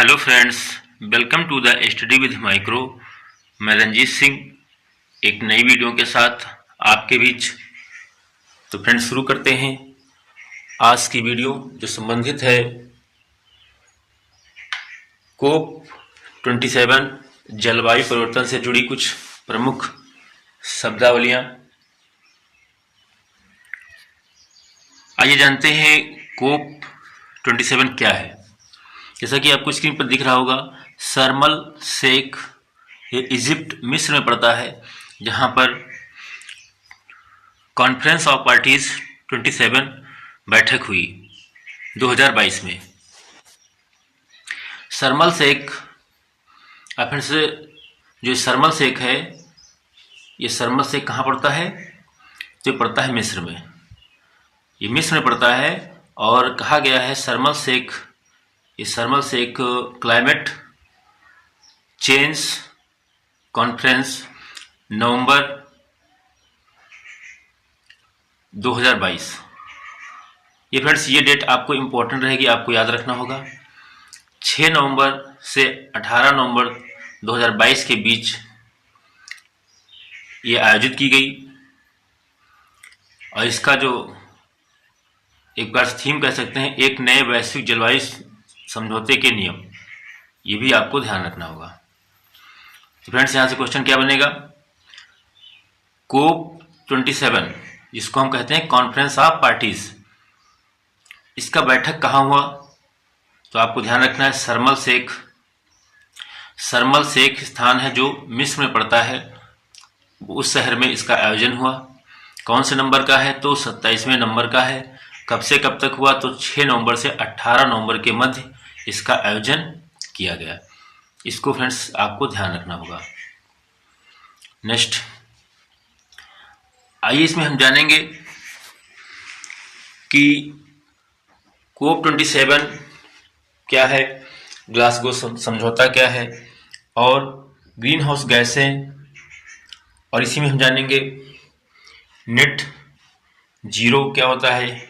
Hello friends, welcome to the study with micro. मैं रंजीत सिंह एक नई वीडियो के साथ आपके बीच। तो फ्रेंड्स शुरू करते हैं आज की वीडियो जो संबंधित है कोप 27 जलवायु परिवर्तन से जुड़ी कुछ प्रमुख शब्दावलियां। आइए जानते हैं कोप 27 क्या है। जैसा कि आपको स्क्रीन पर दिख रहा होगा, शर्म शेख ये इजिप्ट मिस्र में पड़ता है, जहां पर कॉन्फ्रेंस ऑफ पार्टीज 27 बैठक हुई 2022 में। शर्म शेख फिर से जो शर्म शेख है, ये शर्म शेख कहाँ पड़ता है? तो ये पड़ता है मिस्र में। ये मिस्र में पड़ता है और कहा गया है शर्म शेख क्लाइमेट चेंज कॉन्फ्रेंस नवंबर 2022। ये फ्रेंड्स ये डेट आपको इम्पोर्टेंट रहेगी, आपको याद रखना होगा। 6 नवंबर से 18 नवंबर 2022 के बीच ये आयोजित की गई और इसका जो एक बार थीम कह सकते हैं, एक नए वैश्विक जलवायु समझौते के नियम, ये भी आपको ध्यान रखना होगा। तो फ्रेंड्स यहाँ से क्वेश्चन क्या बनेगा? कोप 27 जिसको हम कहते हैं कॉन्फ्रेंस ऑफ पार्टीज, इसका बैठक कहाँ हुआ? तो आपको ध्यान रखना है शर्म शेख स्थान है जो मिस्र में पड़ता है, उस शहर में इसका आयोजन हुआ। कौन से नंबर का है? तो 27वें नंबर का है। कब से कब तक हुआ? तो 6 नवंबर से 18 नवंबर के मध्य इसका आयोजन किया गया। इसको फ्रेंड्स आपको ध्यान रखना होगा। नेक्स्ट आइए इसमें हम जानेंगे कि कोप 27 क्या है, ग्लासगो समझौता क्या है और ग्रीन हाउस गैसें, और इसी में हम जानेंगे नेट जीरो क्या होता है,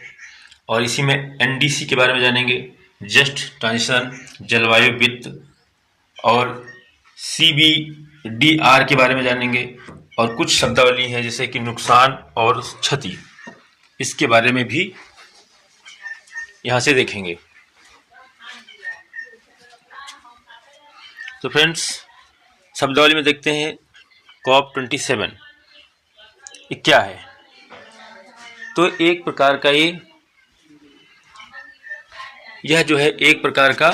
और इसी में एनडीसी के बारे में जानेंगे, जस्ट ट्रांजिशन जलवायु वित्त, और सीबीडीआर के बारे में जानेंगे, और कुछ शब्दावली है जैसे कि नुकसान और क्षति, इसके बारे में भी यहां से देखेंगे। तो फ्रेंड्स शब्दावली में देखते हैं कोप 27 ये क्या है। तो एक प्रकार का यह जो है एक प्रकार का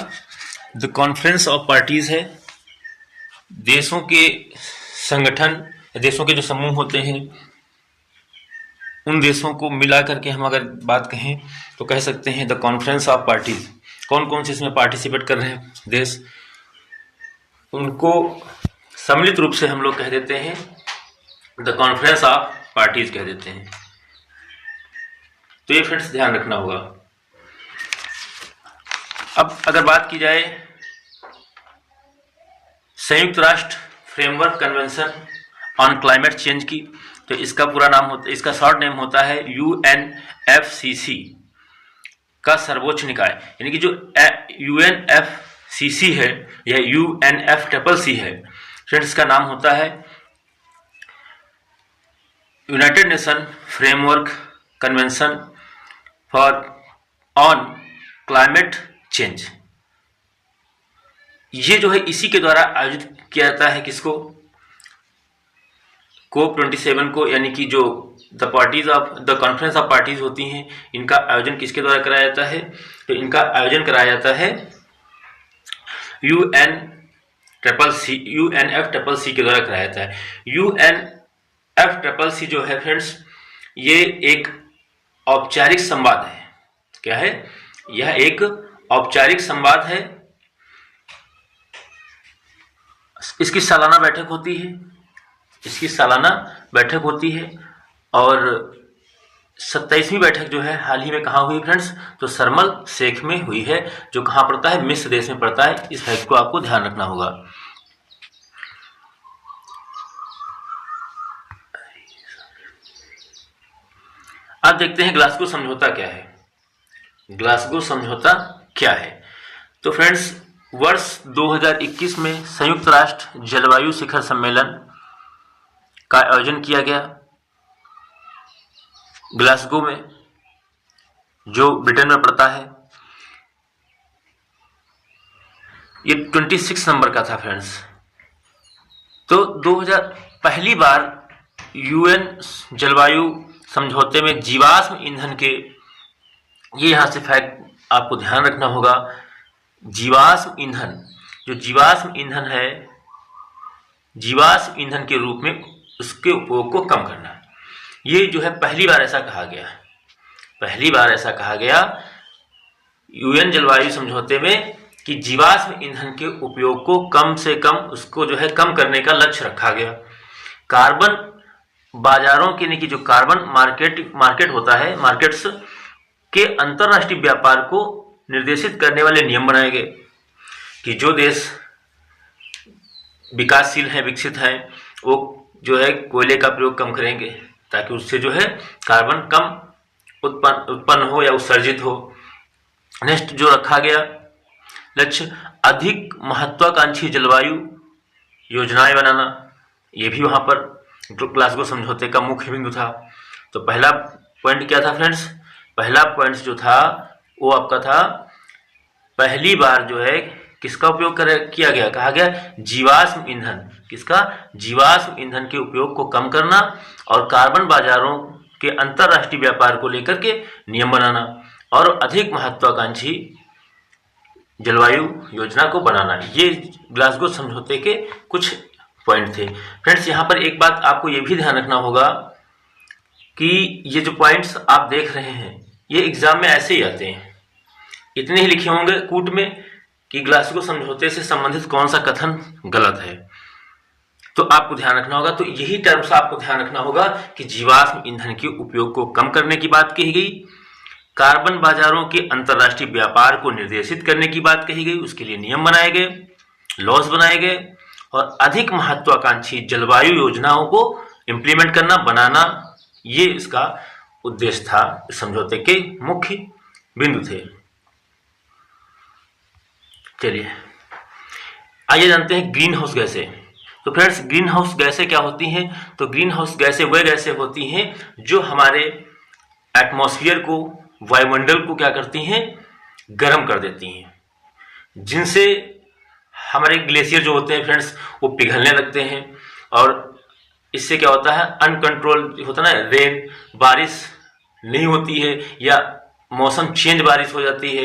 द कॉन्फ्रेंस ऑफ पार्टीज है। देशों के संगठन, देशों के जो समूह होते हैं, उन देशों को मिला करके हम अगर बात कहें तो कह सकते हैं द कॉन्फ्रेंस ऑफ पार्टीज। कौन कौन से इसमें पार्टिसिपेट कर रहे हैं देश, उनको सम्मिलित रूप से हम लोग कह देते हैं द कॉन्फ्रेंस ऑफ पार्टीज कह देते हैं। तो ये फ्रेंड्स ध्यान रखना होगा। अब अगर बात की जाए संयुक्त राष्ट्र framework convention on climate change की, तो इसका पूरा नाम होता है, इसका शॉर्ट नेम होता है यूएनएफसीसी का सर्वोच्च निकाय। यानी कि जो यूएनएफसीसी है यह यूएनएफसीसी है फ्रेंड्स, का नाम होता है United nation framework convention for on climate change. ये जो है इसी के द्वारा आयोजित किया जाता है। किसको? कोप 27 को, यानी कि जो द कॉन्फ्रेंस ऑफ पार्टीज होती हैं, इनका आयोजन किसके द्वारा कराया जाता है? तो इनका आयोजन कराया जाता है यूएनएफसीसी के द्वारा कराया जाता है। यूएनएफसीसी जो है फ्रेंड्स, ये एक औपचारिक संवाद है। क्या है? यह एक औपचारिक संवाद है। इसकी सालाना बैठक होती है और 27वीं बैठक जो है हाल ही में कहाँ हुई फ्रेंड्स? तो शर्म शेख में हुई है, जो कहाँ पड़ता है? मिस्र देश में पड़ता है। इस फैक्ट को आपको ध्यान रखना होगा। अब देखते हैं ग्लासगो समझौता क्या है। ग्लासगो समझौता क्या है? तो फ्रेंड्स वर्ष 2021 में संयुक्त राष्ट्र जलवायु शिखर सम्मेलन का आयोजन किया गया ग्लासगो में, जो ब्रिटेन में पड़ता है। ये 26 नंबर का था फ्रेंड्स। तो 2000 पहली बार यूएन जलवायु समझौते में जीवाश्म ईंधन के, ये यहाँ से फैक्ट आपको ध्यान रखना होगा, जीवाश्म ईंधन, जो जीवाश्म ईंधन है, जीवाश्म ईंधन के रूप में उसके उपयोग को कम करना, ये जो है पहली बार ऐसा कहा गया, पहली बार ऐसा कहा गया यूएन जलवायु समझौते में कि जीवाश्म ईंधन के उपयोग को कम से कम, उसको जो है कम करने का लक्ष्य रखा गया। कार्बन बाजारों के, यानी कि जो कार्बन मार्केट होता है, मार्केट्स के अंतरराष्ट्रीय व्यापार को निर्देशित करने वाले नियम बनाए गए कि जो देश विकासशील हैं, विकसित हैं, वो जो है कोयले का प्रयोग कम करेंगे ताकि उससे जो है कार्बन कम उत्पन्न हो या उत्सर्जित हो। नेक्स्ट जो रखा गया लक्ष्य, अधिक महत्वाकांक्षी जलवायु योजनाएं बनाना, ये भी वहां पर ग्लासगो समझौते का मुख्य बिंदु था। तो पहला पॉइंट क्या था फ्रेंड्स? पहला पॉइंट जो था वो आपका था, पहली बार जो है किसका उपयोग किया गया, कहा गया जीवाश्म ईंधन, किसका, जीवाश्म ईंधन के उपयोग को कम करना और कार्बन बाजारों के अंतरराष्ट्रीय व्यापार को लेकर के नियम बनाना और अधिक महत्वाकांक्षी जलवायु योजना को बनाना। ये ग्लासगो समझौते के कुछ पॉइंट थे फ्रेंड्स। यहाँ पर एक बात आपको ये भी ध्यान रखना होगा कि ये जो पॉइंट्स आप देख रहे हैं ये एग्जाम में ऐसे ही आते हैं, इतने ही लिखे होंगे कूट में कि ग्लासगो समझौते से संबंधित कौन सा कथन गलत है, तो आपको ध्यान रखना होगा। तो यही टर्म्स आपको ध्यान रखना होगा कि जीवाश्म ईंधन के उपयोग को कम करने की बात कही गई, कार्बन बाजारों के अंतरराष्ट्रीय व्यापार को निर्देशित करने की बात कही गई, उसके लिए नियम बनाए गए, लॉस बनाए गए, और अधिक महत्वाकांक्षी जलवायु योजनाओं को इंप्लीमेंट करना, बनाना, ये इसका उद्देश्य था, समझौते के मुख्य बिंदु थे। चलिए आइए जानते हैं ग्रीन हाउस गैसें। तो फ्रेंड्स ग्रीन हाउस गैसें क्या होती हैं? तो ग्रीन हाउस गैसें वह गैसें होती हैं जो हमारे एटमॉस्फेयर को, वायुमंडल को क्या करती हैं, गर्म कर देती हैं, जिनसे हमारे ग्लेशियर जो होते हैं फ्रेंड्स वो पिघलने लगते हैं, और इससे क्या होता है, अनकंट्रोल होता है ना, रेन, बारिश नहीं होती है या मौसम चेंज बारिश हो जाती है,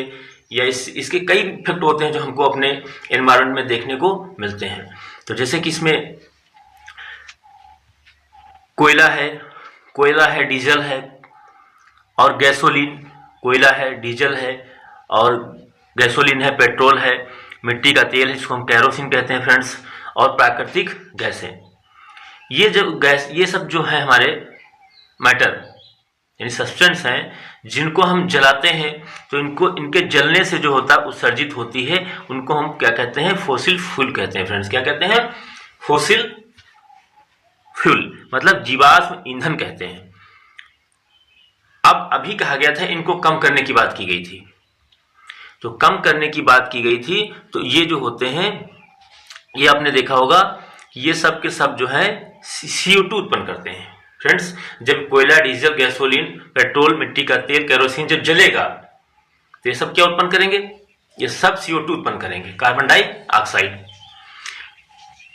या इसके कई इफेक्ट होते हैं जो हमको अपने एनवायरनमेंट में देखने को मिलते हैं। तो जैसे कि इसमें कोयला है, डीजल है और गैसोलीन, कोयला है, डीजल है और गैसोलीन है, पेट्रोल है, मिट्टी का तेल है जिसको हम कैरोसिन कहते हैं फ्रेंड्स, और प्राकृतिक गैसें। ये जो गैस, ये सब जो है हमारे मैटर यानी सब्सटेंस हैं, जिनको हम जलाते हैं तो इनके जलने से जो होता है उत्सर्जित होती है, उनको हम क्या कहते हैं, फोसिल फ्यूल कहते हैं फ्रेंड्स। क्या कहते हैं? फोसिल फ्यूल, मतलब जीवाश्म ईंधन कहते हैं। अब अभी कहा गया था इनको कम करने की बात की गई थी, तो कम करने की बात की गई थी, तो ये जो होते हैं, ये आपने देखा होगा, ये सब के सब जो है CO2 उत्पन्न करते हैं फ्रेंड्स। जब कोयला, डीजल, गैसोलीन, पेट्रोल, मिट्टी का तेल, केरोसिन जब जलेगा तो ये सब क्या उत्पन्न करेंगे? ये सब CO2 उत्पन्न करेंगे, कार्बन डाइऑक्साइड।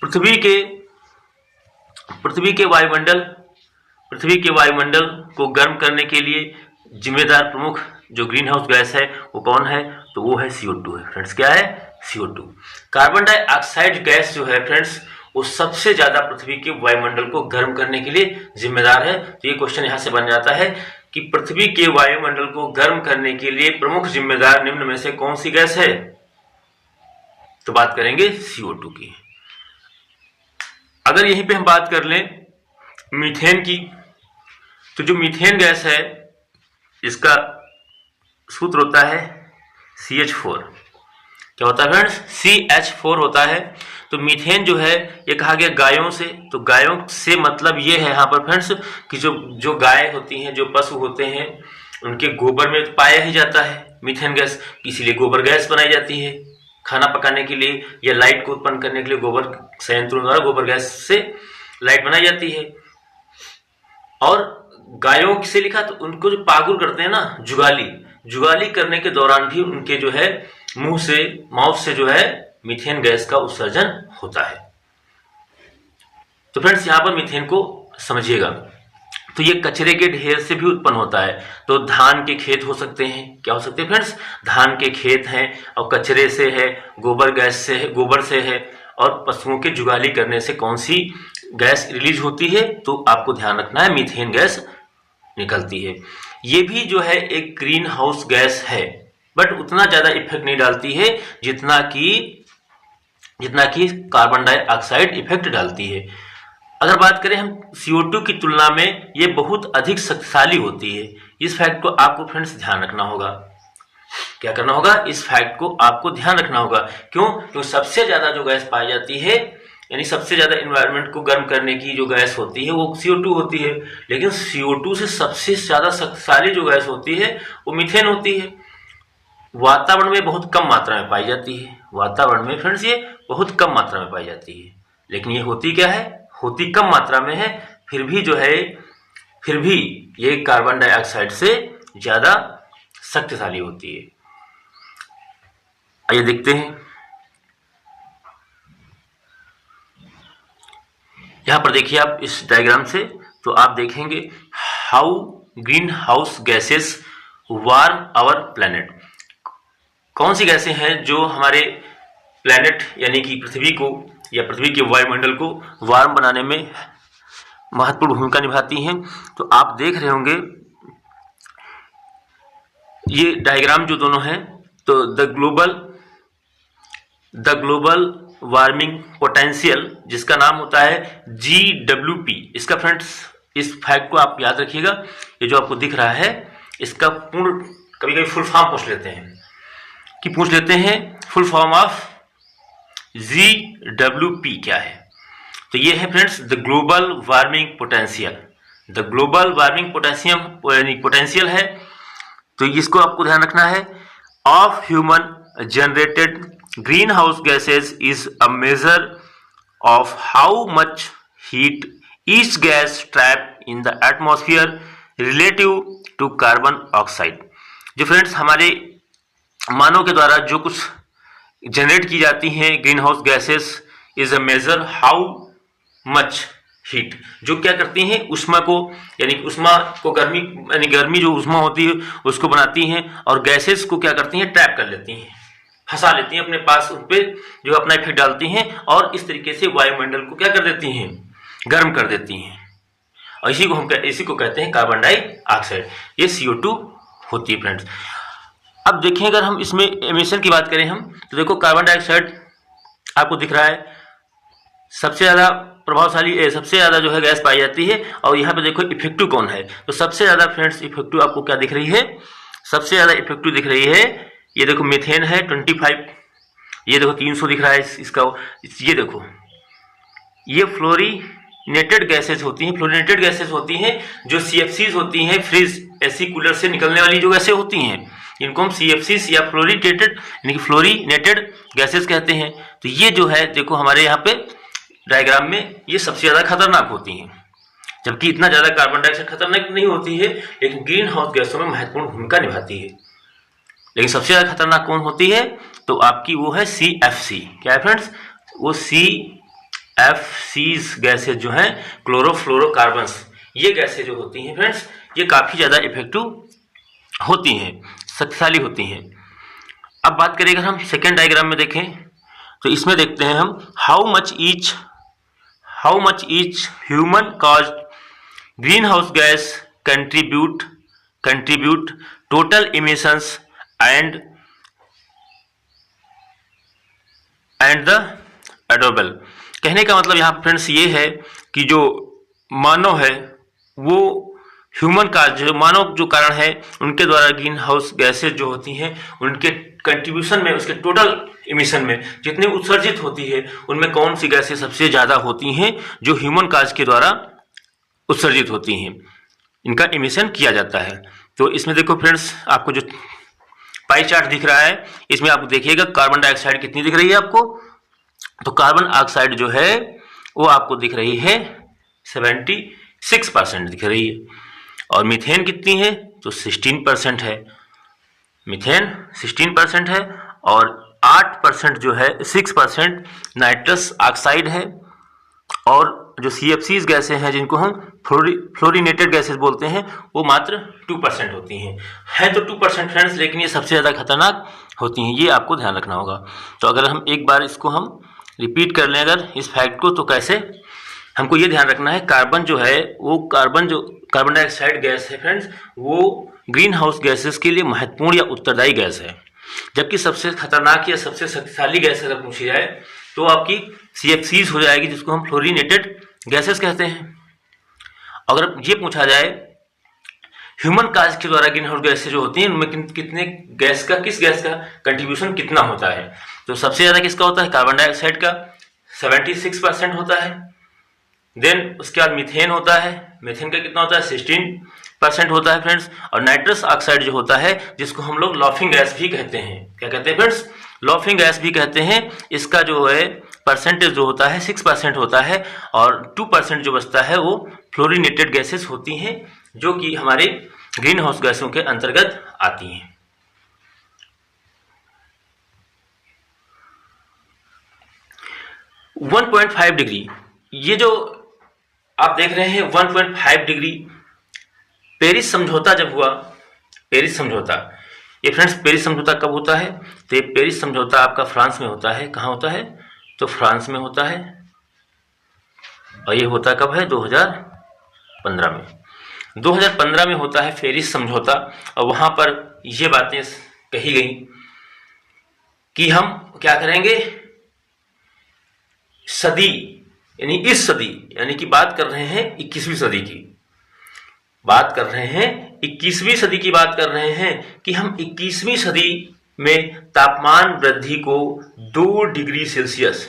पृथ्वी के वायुमंडल को गर्म करने के लिए जिम्मेदार प्रमुख जो ग्रीन हाउस गैस है वो कौन है? तो वो है CO2 है फ्रेंड्स। क्या है? CO2। कार्बन डाइऑक्साइड गैस जो है फ्रेंड्स वो सबसे ज्यादा पृथ्वी के वायुमंडल को गर्म करने के लिए जिम्मेदार है। तो ये क्वेश्चन यहां से बन जाता है कि पृथ्वी के वायुमंडल को गर्म करने के लिए प्रमुख जिम्मेदार निम्न में से कौन सी गैस है? तो बात करेंगे CO2 की। अगर यहीं पे हम बात कर लें मीथेन की, तो जो मीथेन गैस है इसका सूत्र होता है CH4। क्या होता है फ्रेंड्स? CH4 होता है। तो मीथेन जो है ये कहा गया गायों से, तो गायों से मतलब ये है यहाँ पर फ्रेंड्स कि जो गाय होती हैं, जो पशु होते हैं, उनके गोबर में पाया ही जाता है मीथेन गैस, इसीलिए गोबर गैस बनाई जाती है खाना पकाने के लिए या लाइट को उत्पन्न करने के लिए गोबर संयंत्रों द्वारा गोबर गैस से लाइट बनाई जाती है। और गायों से लिखा तो उनको जो पागुर करते हैं ना, जुगाली करने के दौरान भी उनके जो है मुंह से, माउथ से जो है मीथेन गैस का उत्सर्जन होता है। तो फ्रेंड्स यहां पर मीथेन को समझिएगा। तो ये कचरे के ढेर से भी उत्पन्न होता है। तो धान के खेत हो सकते हैं, क्या हो सकते हैं फ्रेंड्स, धान के खेत हैं और कचरे से है, गोबर गैस से है, गोबर से है, और पशुओं के जुगाली करने से कौन सी गैस रिलीज होती है, तो आपको ध्यान रखना है मीथेन गैस निकलती है। ये भी जो है एक ग्रीन हाउस गैस है, बट उतना ज्यादा इफेक्ट नहीं डालती है जितना कि कार्बन डाइऑक्साइड इफेक्ट डालती है। अगर बात करें हम CO2 की तुलना में ये बहुत अधिक शक्तिशाली होती है। इस फैक्ट को आपको फ्रेंड्स ध्यान रखना होगा। क्या करना होगा, इस फैक्ट को आपको ध्यान रखना होगा। क्यों? क्योंकि सबसे ज्यादा जो गैस पाई जाती है, यानी सबसे ज्यादा एनवायरनमेंट को गर्म करने की जो गैस होती है वो CO2 होती है, लेकिन CO2 से सबसे ज्यादा शक्तिशाली जो गैस होती है वो मीथेन होती है। वातावरण में बहुत कम मात्रा में पाई जाती है, वातावरण में फ्रेंड्स ये बहुत कम मात्रा में पाई जाती है, लेकिन ये होती क्या है, होती कम मात्रा में है, फिर भी ये कार्बन डाइऑक्साइड से ज्यादा शक्तिशाली होती है। आइए देखते हैं, यहां पर देखिए आप इस डायग्राम से, तो आप देखेंगे how greenhouse gases warm our planet. कौन सी गैसें हैं जो हमारे प्लैनेट यानी कि पृथ्वी को या पृथ्वी के वायुमंडल को वार्म बनाने में महत्वपूर्ण भूमिका निभाती हैं। तो आप देख रहे होंगे ये डायग्राम जो दोनों हैं, तो द ग्लोबल वार्मिंग पोटेंशियल, जिसका नाम होता है GWP। इसका फ्रेंड्स इस फैक्ट को आप याद रखिएगा, ये जो आपको दिख रहा है इसका पूर्ण कभी कभी फुल फॉर्म पूछ लेते हैं फुल फॉर्म ऑफ GWP क्या है। तो ये है friends the global warming potential. The global warming potential है, तो इसको आपको ध्यान रखना है। Of human generated greenhouse gases is a major of how much heat each gas trap in the atmosphere relative to carbon oxide. जो friends हमारे मानव के द्वारा जो कुछ जनरेट की जाती हैं green house gases is a major how much heat, जो क्या करती हैं ऊष्मा को, यानी ऊष्मा को गर्मी, यानी गर्मी जो ऊष्मा होती है उसको बनाती हैं, और गैसेस को क्या करती हैं, ट्रैप कर लेती हैं, फंसा लेती हैं अपने पास, उन पे जो अपना इफेक्ट डालती हैं, और इस तरीके से वायुमंडल को क्या कर देती हैं, गर्म कर देती हैं। और इसी को कहते हैं कार्बन डाइऑक्साइड। ये CO2 होती है फ्रेंड्स। अब देखें, अगर हम इसमें एमिशन की बात करें हम, तो देखो कार्बन डाइऑक्साइड आपको दिख रहा है सबसे ज्यादा प्रभावशाली, सबसे ज्यादा जो है गैस पाई जाती है। और यहाँ पे देखो इफेक्टिव कौन है, तो सबसे ज्यादा फ्रेंड्स इफेक्टिव आपको क्या दिख रही है, सबसे ज्यादा इफेक्टिव दिख रही है, ये देखो मीथेन है 25, ये देखो 300 दिख रहा है इसका। ये देखो ये फ्लोरीनेटेड गैसेज होती हैं, जो CFCs होती हैं, फ्रिज एसी कूलर से निकलने वाली जो गैसें होती हैं, इनको हम CFCs या फ्लोरीनेटेड गैसेस कहते हैं। तो ये जो है देखो हमारे यहाँ पे डायग्राम में ये सबसे ज्यादा खतरनाक होती हैं, जबकि इतना ज्यादा कार्बन डाइऑक्साइड खतरनाक नहीं होती है, लेकिन ग्रीन हाउस गैसों में महत्वपूर्ण भूमिका निभाती है। लेकिन सबसे ज्यादा खतरनाक कौन होती है, तो आपकी वो है CFC। क्या है फ्रेंड्स, वो CFCs गैसेज जो हैं, क्लोरोफ्लोरोकार्बन्स, ये गैसेज जो होती हैं फ्रेंड्स, ये काफी ज्यादा इफेक्टिव होती हैं, शक्तिशाली होती हैं। अब बात करें अगर हम सेकेंड डायग्राम में देखें, तो इसमें देखते हैं हम how much each human caused greenhouse gas contribute total emissions and the एडोबल। कहने का मतलब यहाँ फ्रेंड्स ये है कि जो मानव है वो ह्यूमन का जो मानव जो कारण है उनके द्वारा ग्रीन हाउस गैसेज जो होती हैं उनके कंट्रीब्यूशन में, उसके टोटल इमिशन में जितनी उत्सर्जित होती है उनमें कौन सी गैसें सबसे ज्यादा होती हैं, जो ह्यूमन काज के द्वारा उत्सर्जित होती हैं, इनका इमिशन किया जाता है। तो इसमें देखो फ्रेंड्स आपको जो पाई चार्ट दिख रहा है, इसमें आप देखिएगा कार्बन डाइऑक्साइड कितनी दिख रही है आपको, तो कार्बन ऑक्साइड जो है वो आपको दिख रही है 76% दिख रही है, और मीथेन कितनी है, तो 16% है, मीथेन 16% है, और 8% जो है 6% नाइट्रस ऑक्साइड है, और जो CFCs गैसें हैं जिनको हम फ्लोरिनेटेड गैसेस बोलते हैं वो मात्र 2% होती हैं। है तो 2% फ्रेंड्स, लेकिन ये सबसे ज़्यादा खतरनाक होती हैं, ये आपको ध्यान रखना होगा। तो अगर हम एक बार इसको हम रिपीट कर लें अगर इस फैक्ट को, तो कैसे, हमको ये ध्यान रखना है कार्बन जो है वो कार्बन डाइऑक्साइड गैस है फ्रेंड्स, वो ग्रीन हाउस गैसेस के लिए महत्वपूर्ण या उत्तरदायी गैस है, जबकि सबसे खतरनाक या सबसे शक्तिशाली गैस अगर पूछी जाए तो आपकी CFCs हो जाएगी, जिसको हम फ्लोरिनेटेड गैसेस कहते हैं। अगर ये पूछा जाए ह्यूमन काज के द्वारा ग्रीन हाउस गैसेस जो होती हैं उनमें कितने गैस का, किस गैस का कंट्रीब्यूशन कितना होता है, तो सबसे ज़्यादा किसका होता है, कार्बन डाइऑक्साइड का 76% होता है। देन उसके बाद मीथेन होता है, मीथेन का कितना होता है, 16% होता है फ्रेंड्स। और नाइट्रस ऑक्साइड जो होता है जिसको हम लोग लॉफिंग गैस भी कहते हैं, क्या कहते हैं फ्रेंड्स, लॉफिंग गैस भी कहते हैं, इसका जो है परसेंटेज जो होता है 6% होता है, और 2% जो बचता है वो फ्लोरिनेटेड गैसेस होती हैं जो कि हमारे ग्रीन हाउस गैसों के अंतर्गत आती हैं। – 1.5 डिग्री, ये जो आप देख रहे हैं 1.5 डिग्री, पेरिस समझौता जब हुआ, पेरिस समझौता, ये फ्रेंड्स पेरिस समझौता कब होता है, तो ये पेरिस समझौता आपका फ्रांस में होता है। कहाँ होता है, तो फ्रांस में होता है, और ये होता कब है, 2015 में। 2015 में होता है पेरिस समझौता, और वहां पर ये बातें कही गई कि हम क्या करेंगे, सदी यानी इस सदी, यानी कि बात कर रहे हैं 21वीं सदी की, बात कर रहे हैं 21वीं सदी की बात कर रहे हैं कि हम 21वीं सदी में तापमान वृद्धि को 2 डिग्री सेल्सियस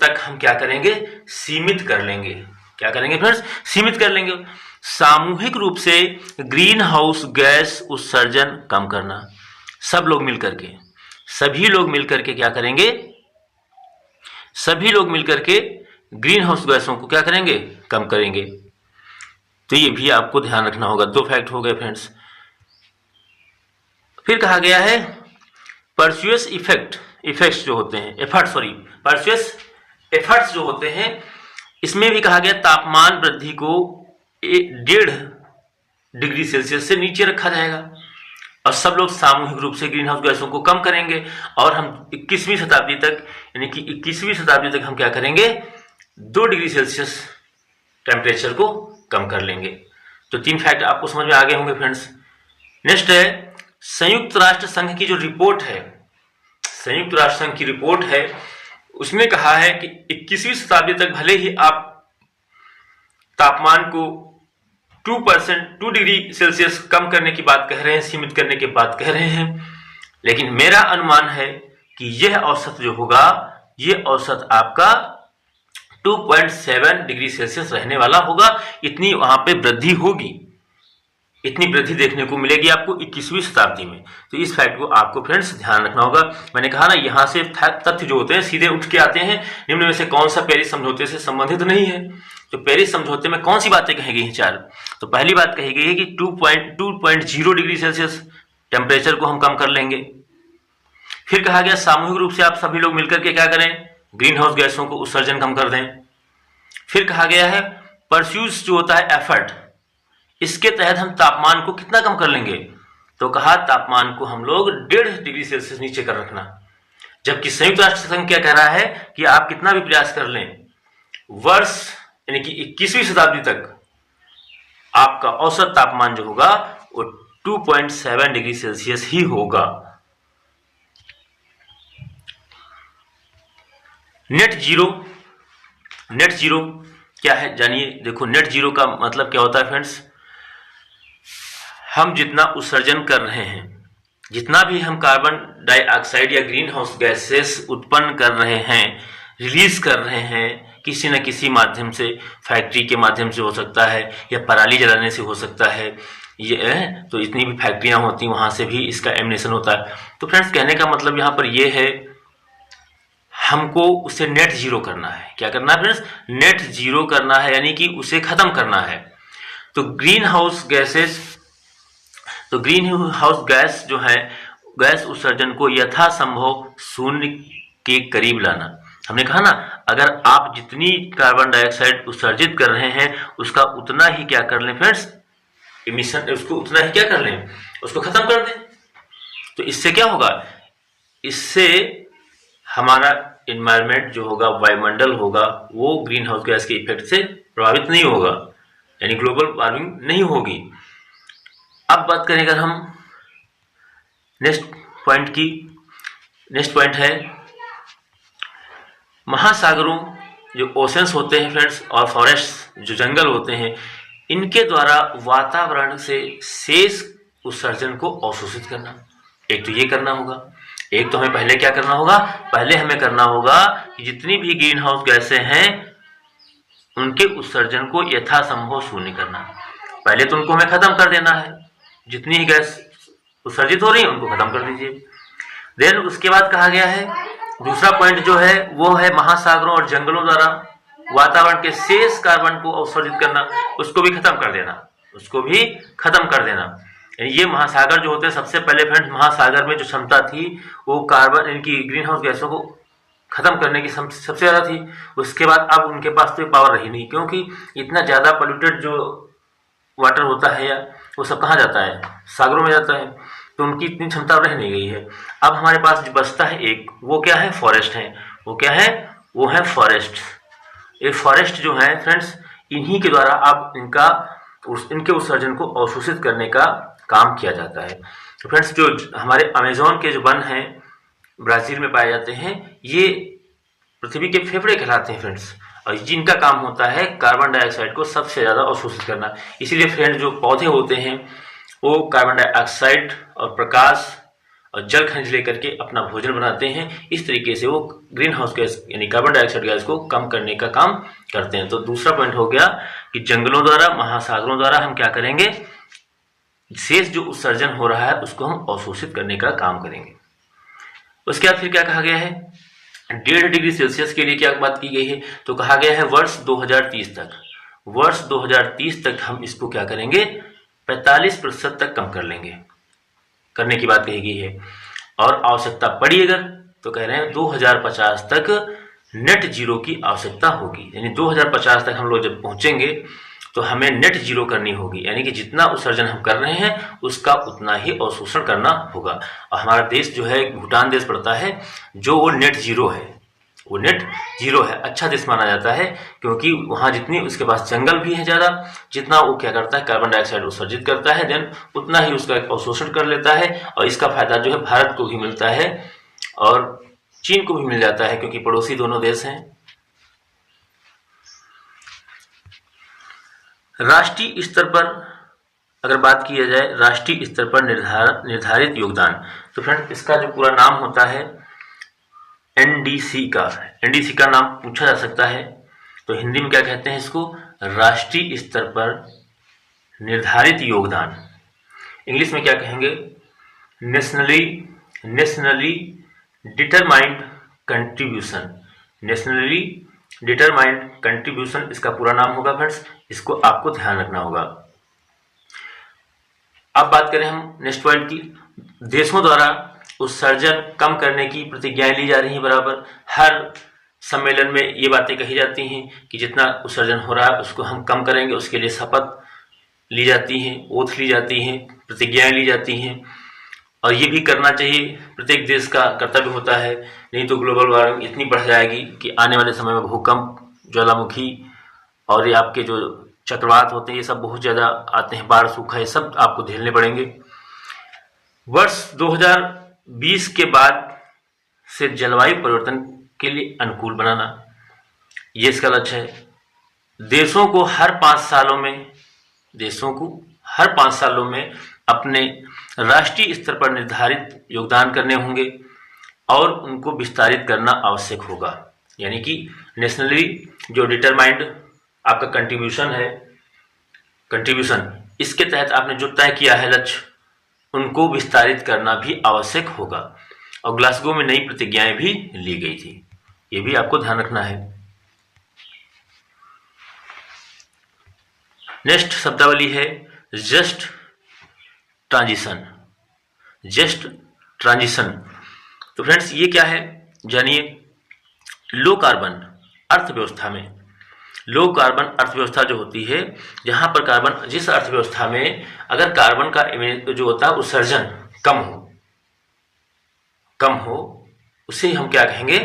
तक हम क्या करेंगे, सीमित कर लेंगे। क्या करेंगे फ्रेंड्स, सीमित कर लेंगे। सामूहिक रूप से ग्रीन हाउस गैस उत्सर्जन कम करना, सब लोग मिलकर के, सभी लोग मिलकर के क्या करेंगे, सभी लोग मिलकर के ग्रीन हाउस गैसों को क्या करेंगे, कम करेंगे। तो ये भी आपको ध्यान रखना होगा। 2 फैक्ट हो गए फ्रेंड्स। फिर कहा गया है परस्यूएस इफेक्ट्स जो होते हैं, परस्यूएस एफर्ट्स जो होते हैं, इसमें भी कहा गया तापमान वृद्धि को 1.5 डिग्री सेल्सियस से नीचे रखा जाएगा, और सब लोग सामूहिक रूप से ग्रीन हाउस गैसों को कम करेंगे, और हम 21वीं शताब्दी तक, यानी कि 21वीं शताब्दी तक हम क्या करेंगे, 2 डिग्री सेल्सियस टेम्परेचर को कम कर लेंगे। तो 3 फैक्ट आपको समझ में आ गए होंगे फ्रेंड्स। नेक्स्ट है संयुक्त राष्ट्र संघ की जो रिपोर्ट है, संयुक्त राष्ट्र संघ की रिपोर्ट है, उसमें कहा है कि 21वीं शताब्दी तक भले ही आप तापमान को 2 डिग्री सेल्सियस कम करने की बात कह रहे हैं, सीमित करने की बात कह रहे हैं, लेकिन मेरा अनुमान है कि यह औसत जो होगा, यह औसत आपका 2.7 डिग्री सेल्सियस रहने वाला होगा। इतनी वहां पे वृद्धि होगी, इतनी वृद्धि देखने को मिलेगी आपको 21वीं शताब्दी में। तो इस फैक्ट को आपको फ्रेंड्स ध्यान रखना होगा। मैंने कहा ना, यहां से तथ्य जो होते हैं सीधे उठ के आते हैं। निम्न में से कौन सा पेरिस समझौते से संबंधित नहीं है? तो पेरिस समझौते में कौन सी बातें कही गई हैं? 4। तो पहली बात कही गई है कि 2.0 डिग्री सेल्सियस टेम्परेचर को हम कम कर लेंगे। फिर कहा गया सामूहिक रूप से आप सभी लोग मिलकर के क्या करें, ग्रीन हाउस गैसों को उत्सर्जन कम कर दें। फिर कहा गया है परस्यूज जो होता है एफर्ट, इसके तहत हम तापमान को कितना कम कर लेंगे? तो कहा तापमान को हम लोग 1.5 डिग्री सेल्सियस नीचे कर रखना। जबकि संयुक्त राष्ट्र संघ क्या कह रहा है कि आप कितना भी प्रयास कर लें, वर्ष यानी कि 21वीं शताब्दी तक आपका औसत तापमान जो होगा वो 2.7 डिग्री सेल्सियस ही होगा। नेट जीरो क्या है जानिए। देखो, नेट जीरो का मतलब क्या होता है फ्रेंड्स, हम जितना उत्सर्जन कर रहे हैं, जितना भी हम कार्बन डाइऑक्साइड या ग्रीन हाउस गैसेस उत्पन्न कर रहे हैं, रिलीज कर रहे हैं, किसी न किसी माध्यम से, फैक्ट्री के माध्यम से हो सकता है, या पराली जलाने से हो सकता है, ये है, तो इतनी भी फैक्ट्रियां होती हैं वहां से भी इसका एमिनेशन होता है। तो फ्रेंड्स कहने का मतलब यहाँ पर ये है, हमको उसे नेट जीरो करना है। क्या करना है फ्रेंड्स? नेट जीरो करना है, यानी कि उसे खत्म करना है। तो ग्रीन हाउस गैस जो है, गैस उत्सर्जन को यथासंभव शून्य के करीब लाना। हमने कहा ना, अगर आप जितनी कार्बन डाइऑक्साइड उत्सर्जित कर रहे हैं उसका उतना ही क्या कर लें फ्रेंड्स, इमिशन, उसको उतना ही क्या कर लें, उसको खत्म कर दें। तो इससे क्या होगा? इससे हमारा एनवायरमेंट जो होगा, वायुमंडल होगा, वो ग्रीन हाउस गैस के इफेक्ट से प्रभावित नहीं होगा, यानी ग्लोबल वार्मिंग नहीं होगी। अब बात करें अगर हम नेक्स्ट पॉइंट की, नेक्स्ट पॉइंट है महासागरों, जो ओशंस होते हैं फ्रेंड्स, और फॉरेस्ट जो जंगल होते हैं, इनके द्वारा वातावरण से शेष उत्सर्जन को अवशोषित करना। एक तो ये करना होगा, एक तो हमें पहले क्या करना होगा, पहले हमें करना होगा कि जितनी भी ग्रीन हाउस गैसें हैं उनके उत्सर्जन को यथासंभव शून्य करना। पहले तो उनको हमें खत्म कर देना है, जितनी ही गैस उत्सर्जित हो रही है उनको खत्म कर दीजिए। देन उसके बाद कहा गया है, दूसरा पॉइंट जो है वो है महासागरों और जंगलों द्वारा वातावरण के शेष कार्बन को अवशोषित करना, उसको भी खत्म कर देना, उसको भी खत्म कर देना। ये महासागर जो होते हैं, सबसे पहले फ्रेंड्स महासागर में जो क्षमता थी वो कार्बन, इनकी ग्रीन हाउस गैसों को खत्म करने की सबसे ज़्यादा थी। उसके बाद अब उनके पास तो पावर रही नहीं, क्योंकि इतना ज़्यादा पोल्यूटेड जो वाटर होता है या वो सब कहाँ जाता है, सागरों में जाता है, तो उनकी इतनी क्षमता रह नहीं गई है। अब हमारे पास जो बचता है एक, वो क्या है, फॉरेस्ट है। वो क्या है, वो है फॉरेस्ट। ये फॉरेस्ट जो है फ्रेंड्स, इन्हीं के द्वारा अब इनके उत्सर्जन को अवशोषित करने का काम किया जाता है। तो फ्रेंड्स जो हमारे अमेज़न के जो वन हैं, ब्राज़ील में पाए जाते हैं, ये पृथ्वी के फेफड़े कहलाते हैं फ्रेंड्स, और जिनका काम होता है कार्बन डाइऑक्साइड को सबसे ज़्यादा अवशोषित करना। इसीलिए फ्रेंड्स जो पौधे होते हैं वो कार्बन डाइऑक्साइड और प्रकाश और जल खनिज लेकर के अपना भोजन बनाते हैं। इस तरीके से वो ग्रीन हाउस गैस यानी कार्बन डाइऑक्साइड गैस को कम करने का काम करते हैं। तो दूसरा पॉइंट हो गया कि जंगलों द्वारा, महासागरों द्वारा हम क्या करेंगे, शेष जो उत्सर्जन हो रहा है उसको हम अवशोषित करने का काम करेंगे। उसके बाद फिर क्या कहा गया है, 1.5 डिग्री सेल्सियस के लिए क्या बात की गई है, तो कहा गया है वर्ष 2030 तक, वर्ष 2030 तक हम इसको क्या करेंगे, 45% तक कम कर लेंगे, करने की बात कही गई है। और आवश्यकता पड़ी अगर, तो कह रहे हैं 2050 तक नेट जीरो की आवश्यकता होगी, यानी 2050 तक हम लोग जब पहुंचेंगे तो हमें नेट जीरो करनी होगी, यानी कि जितना उत्सर्जन हम कर रहे हैं उसका उतना ही अवशोषण करना होगा। और हमारा देश जो है भूटान देश पड़ता है, जो वो नेट जीरो है, वो नेट जीरो है, अच्छा देश माना जाता है, क्योंकि वहाँ जितनी उसके पास जंगल भी है ज़्यादा, जितना वो क्या करता है कार्बन डाइऑक्साइड उत्सर्जित करता है, देन उतना ही उसका अवशोषण कर लेता है। और इसका फायदा जो है भारत को भी मिलता है और चीन को भी मिल जाता है, क्योंकि पड़ोसी दोनों देश हैं। राष्ट्रीय स्तर पर अगर बात किया जाए, राष्ट्रीय स्तर पर निर्धारित योगदान, तो फ्रेंड इसका जो पूरा नाम होता है एनडीसी का नाम पूछा जा सकता है, तो हिंदी में क्या कहते हैं इसको, राष्ट्रीय स्तर पर निर्धारित योगदान। इंग्लिश में क्या कहेंगे, nationally determined contribution, nationally determined contribution इसका पूरा नाम होगा फ्रेंड्स, इसको आपको ध्यान रखना होगा। अब बात करें हम नेक्स्ट पॉइंट की, देशों द्वारा उत्सर्जन कम करने की प्रतिज्ञाएं ली जा रही हैं बराबर। हर सम्मेलन में ये बातें कही जाती हैं कि जितना उत्सर्जन हो रहा है उसको हम कम करेंगे, उसके लिए शपथ ली जाती हैं, ओथ ली जाती हैं, प्रतिज्ञाएं ली जाती हैं, और ये भी करना चाहिए, प्रत्येक देश का कर्तव्य होता है। नहीं तो ग्लोबल वार्मिंग इतनी बढ़ जाएगी कि आने वाले समय में भूकंप, ज्वालामुखी और ये आपके जो चक्रवात होते हैं ये सब बहुत ज़्यादा आते हैं, बाढ़, सूखा, ये सब आपको झेलने पड़ेंगे। वर्ष 2020 के बाद से जलवायु परिवर्तन के लिए अनुकूल बनाना, ये इसका लक्ष्य है। देशों को हर 5 सालों में अपने राष्ट्रीय स्तर पर निर्धारित योगदान करने होंगे और उनको विस्तारित करना आवश्यक होगा। यानी कि नेशनली जो डिटरमाइंड आपका कंट्रीब्यूशन है, कंट्रीब्यूशन इसके तहत आपने जो तय किया है लक्ष्य, उनको विस्तारित करना भी आवश्यक होगा। और ग्लासगो में नई प्रतिज्ञाएं भी ली गई थी, ये भी आपको ध्यान रखना है। नेक्स्ट शब्दावली है जस्ट ट्रांजिशन। जस्ट ट्रांजिशन, तो फ्रेंड्स ये क्या है जानिए। लो कार्बन अर्थव्यवस्था में, लो कार्बन अर्थव्यवस्था जो होती है, जहां पर कार्बन, जिस अर्थव्यवस्था में अगर कार्बन का जो होता है उत्सर्जन कम हो, उसे हम क्या कहेंगे,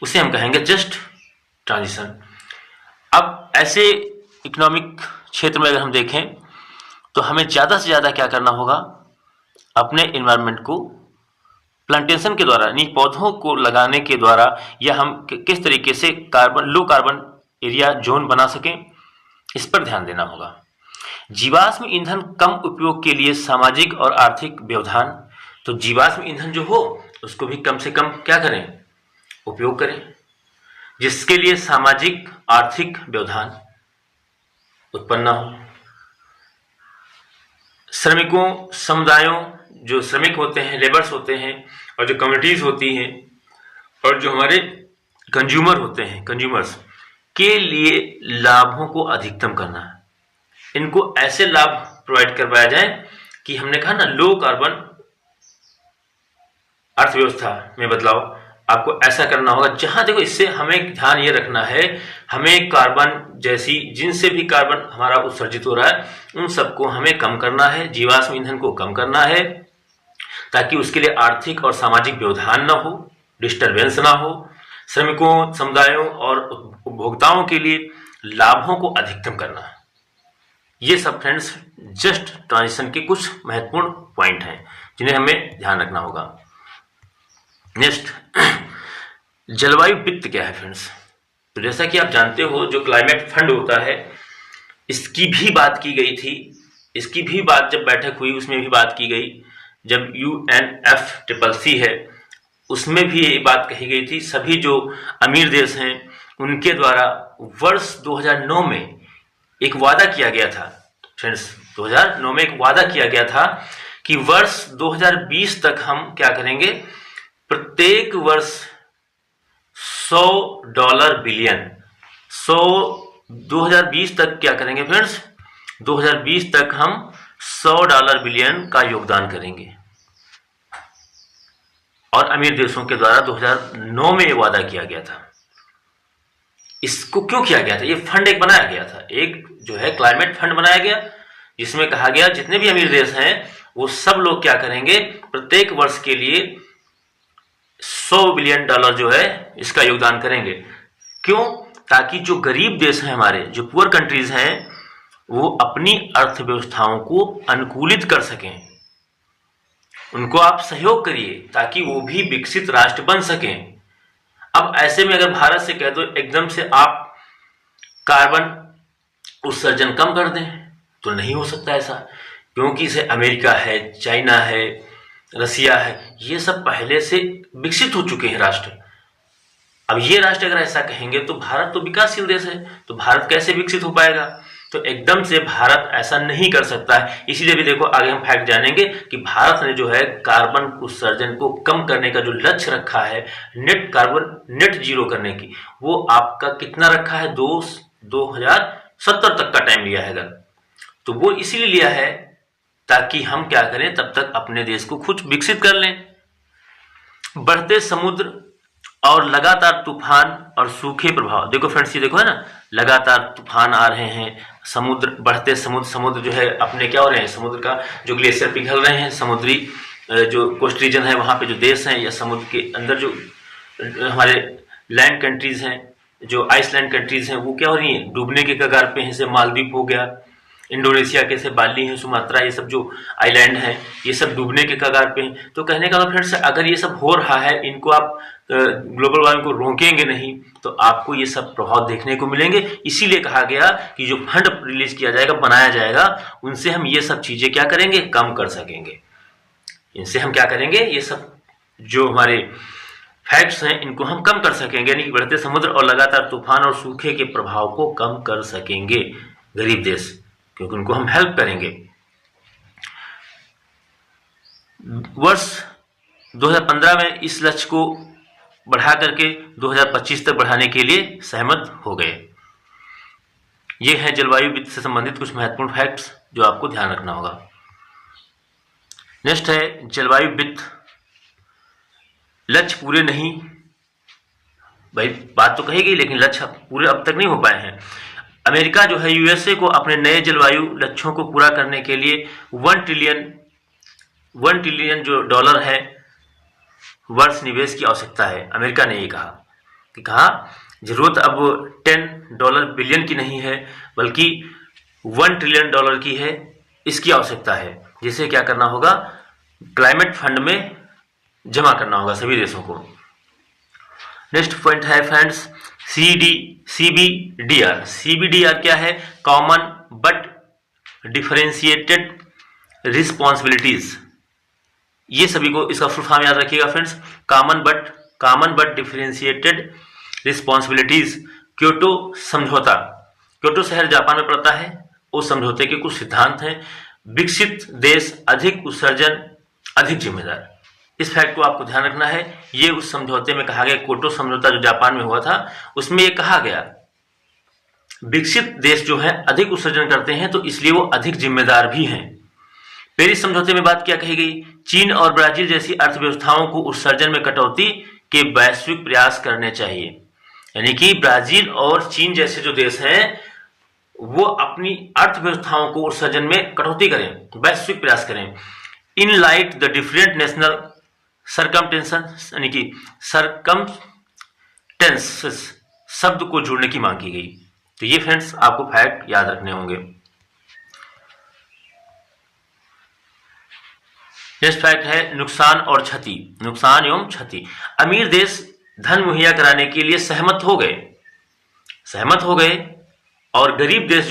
उसे हम कहेंगे जस्ट ट्रांजिशन। अब ऐसे इकोनॉमिक क्षेत्र में अगर हम देखें तो हमें ज़्यादा से ज़्यादा क्या करना होगा, अपने इन्वायरमेंट को प्लांटेशन के द्वारा, यानी पौधों को लगाने के द्वारा, या हम किस तरीके से लो कार्बन एरिया जोन बना सकें, इस पर ध्यान देना होगा। जीवाश्म ईंधन कम उपयोग के लिए सामाजिक और आर्थिक व्यवधान, तो जीवाश्म ईंधन जो हो उसको भी कम से कम क्या करें, उपयोग करें, जिसके लिए सामाजिक आर्थिक व्यवधान उत्पन्न हो। श्रमिकों समुदायों, जो श्रमिक होते हैं, लेबर्स होते हैं, और जो कम्युनिटीज होती हैं, और जो हमारे कंज्यूमर होते हैं, कंज्यूमर्स के लिए लाभों को अधिकतम करना है। इनको ऐसे लाभ प्रोवाइड करवाया जाए कि हमने कहा ना लो कार्बन अर्थव्यवस्था में बदलाव, आपको ऐसा करना होगा जहां देखो, इससे हमें ध्यान ये रखना है, हमें कार्बन जैसी जिनसे भी कार्बन हमारा उत्सर्जित हो रहा है उन सबको हमें कम करना है, जीवाश्म ईंधन को कम करना है, ताकि उसके लिए आर्थिक और सामाजिक व्यवधान न हो, डिस्टरबेंस ना हो, श्रमिकों समुदायों और उपभोक्ताओं के लिए लाभों को अधिकतम करना है। ये सब फ्रेंड्स जस्ट ट्रांजिशन के कुछ महत्वपूर्ण पॉइंट हैं जिन्हें हमें ध्यान रखना होगा। नेक्स्ट, जलवायु वित्त क्या है फ्रेंड्स। तो जैसा कि आप जानते हो, जो क्लाइमेट फंड होता है, इसकी भी बात की गई थी, इसकी भी बात जब बैठक हुई उसमें भी बात की गई, जब UNFCCC है उसमें भी ये बात कही गई थी। सभी जो अमीर देश हैं उनके द्वारा वर्ष 2009 में एक वादा किया गया था फ्रेंड्स, 2009 में एक वादा किया गया था कि वर्ष 2020 तक हम क्या करेंगे, प्रत्येक वर्ष $100 बिलियन, 2020 तक क्या करेंगे फ्रेंड्स, 2020 तक हम $100 बिलियन का योगदान करेंगे। और अमीर देशों के द्वारा 2009 में ये वादा किया गया था। इसको क्यों किया गया था, ये फंड एक बनाया गया था, एक जो है क्लाइमेट फंड बनाया गया, जिसमें कहा गया जितने भी अमीर देश हैं वो सब लोग क्या करेंगे, प्रत्येक वर्ष के लिए $100 बिलियन जो है इसका योगदान करेंगे। क्यों, ताकि जो गरीब देश हैं हमारे, जो पुअर कंट्रीज हैं, वो अपनी अर्थव्यवस्थाओं को अनुकूलित कर सकें। उनको आप सहयोग करिए ताकि वो भी विकसित राष्ट्र बन सकें। अब ऐसे में अगर भारत से कह दो एकदम से आप कार्बन उत्सर्जन कम कर दें, तो नहीं हो सकता ऐसा, क्योंकि इसे अमेरिका है, चाइना है, रसिया है, ये सब पहले से विकसित हो चुके हैं राष्ट्र। अब ये राष्ट्र अगर ऐसा कहेंगे तो भारत तो विकासशील देश है, तो भारत कैसे विकसित हो पाएगा। तो एकदम से भारत ऐसा नहीं कर सकता है। इसीलिए भी देखो आगे हम फैक्ट जानेंगे कि भारत ने जो है कार्बन उत्सर्जन को कम करने का जो लक्ष्य रखा है, नेट जीरो करने की, वो आपका कितना रखा है, 2070 तक का टाइम लिया है अगर, तो वो इसीलिए लिया है ताकि हम क्या करें, तब तक अपने देश को खुद विकसित कर लें। बढ़ते समुद्र और लगातार तूफान और सूखे प्रभाव, देखो फ्रेंड्स ये देखो है ना, लगातार तूफान आ रहे हैं, समुद्र बढ़ते समुद्र जो है अपने क्या हो रहे हैं, समुद्र का जो ग्लेशियर पिघल रहे हैं, समुद्री जो कोस्ट रीजन है वहाँ पे जो देश हैं या समुद्र के अंदर जो हमारे लैंड कंट्रीज हैं, जो आइसलैंड कंट्रीज हैं, वो क्या हो रही हैं, डूबने के कगार पे हैं। जैसे मालदीव हो गया, इंडोनेशिया के से बाली है, सुमात्रा, ये सब जो आइलैंड हैं ये सब डूबने के कगार पे हैं। तो कहने का फ्रेंड्स, अगर ये सब हो रहा है, इनको आप ग्लोबल वार्मिंग को रोकेंगे नहीं तो आपको ये सब प्रभाव देखने को मिलेंगे। इसीलिए कहा गया कि जो फंड रिलीज किया जाएगा, बनाया जाएगा, उनसे हम ये सब चीजें क्या करेंगे, कम कर सकेंगे। इनसे हम क्या करेंगे, ये सब जो हमारे फैक्ट्स हैं इनको हम कम कर सकेंगे, यानी कि बढ़ते समुद्र और लगातार तूफान और सूखे के प्रभाव को कम कर सकेंगे गरीब देश, क्योंकि उनको हम हेल्प करेंगे। वर्ष 2015 में इस लक्ष्य को बढ़ा करके 2025 तक बढ़ाने के लिए सहमत हो गए। ये है जलवायु वित्त से संबंधित कुछ महत्वपूर्ण फैक्ट्स जो आपको ध्यान रखना होगा। नेक्स्ट है जलवायु वित्त लक्ष्य पूरे नहीं, भाई बात तो कही गई लेकिन लक्ष्य पूरे अब तक नहीं हो पाए हैं। अमेरिका जो है यूएसए को अपने नए जलवायु लक्ष्यों को पूरा करने के लिए 1 ट्रिलियन जो डॉलर है वर्ष निवेश की आवश्यकता है। अमेरिका ने ये कहा जरूरत अब $10 बिलियन की नहीं है बल्कि $1 ट्रिलियन की है, इसकी आवश्यकता है, जिसे क्या करना होगा, क्लाइमेट फंड में जमा करना होगा सभी देशों को। नेक्स्ट पॉइंट है फ्रेंड्स CBDR। CBDR क्या है? Common but differentiated responsibilities. ये सभी को इसका फुल फॉर्म याद रखिएगा friends, common but differentiated responsibilities. Kyoto समझौता, क्योटो शहर जापान में पड़ता है। उस समझौते के कुछ सिद्धांत हैं। विकसित देश अधिक उत्सर्जन अधिक जिम्मेदार। इस फैक्ट को आपको ध्यान रखना है। ये उस समझौते में कहा गया, क्योटो समझौता जो जापान में हुआ था उसमें ये कहा गया विकसित देश जो है अधिक उत्सर्जन करते हैं तो इसलिए वो अधिक जिम्मेदार भी हैं। पेरिस समझौते में बात क्या कही गई? चीन और ब्राजील जैसी अर्थव्यवस्थाओं को उत्सर्जन में कटौती के वैश्विक प्रयास करने चाहिए। यानी कि ब्राजील और चीन जैसे जो देश हैं वो अपनी अर्थव्यवस्थाओं को उत्सर्जन में कटौती करें, वैश्विक प्रयास करें। In light the different national circumstances, यानी कि सरकमटेंसेस शब्द को जोड़ने की मांग की गई। तो ये फ्रेंड्स आपको फैक्ट याद रखने होंगे। नेक्स्ट फैक्ट है नुकसान और क्षति, नुकसान एवं क्षति। अमीर देश धन मुहैया कराने के लिए सहमत हो गए और गरीब देश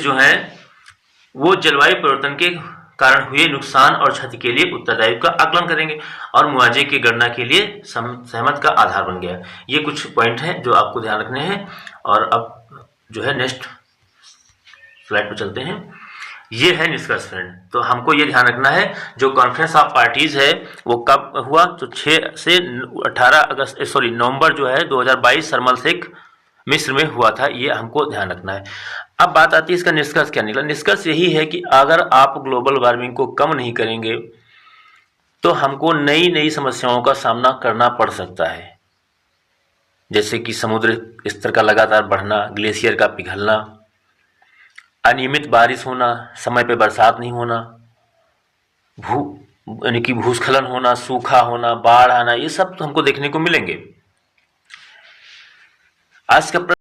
जो है वो जलवायु परिवर्तन के कारण हुए नुकसान और क्षति के लिए उत्तरदायित्व का आकलन करेंगे और मुआवजे की गणना के लिए सहमत का आधार बन गया। ये कुछ पॉइंट हैं जो आपको ध्यान रखने हैं। और अब जो है नेक्स्ट स्लाइड पर चलते हैं। ये है निष्कर्ष फ्रेंड। तो हमको ये ध्यान रखना है जो कॉन्फ्रेंस ऑफ पार्टीज है वो कब हुआ, तो 6 से 18 नवंबर जो है 2022 शर्म शेख मिस्र में हुआ था। ये हमको ध्यान रखना है। अब बात आती है इसका निष्कर्ष क्या निकला। निष्कर्ष यही है कि अगर आप ग्लोबल वार्मिंग को कम नहीं करेंगे तो हमको नई नई समस्याओं का सामना करना पड़ सकता है, जैसे कि समुद्र स्तर का लगातार बढ़ना, ग्लेशियर का पिघलना, अनियमित बारिश होना, समय पे बरसात नहीं होना, यानी कि भूस्खलन होना, सूखा होना, बाढ़ आना, ये सब तो हमको देखने को मिलेंगे। आज का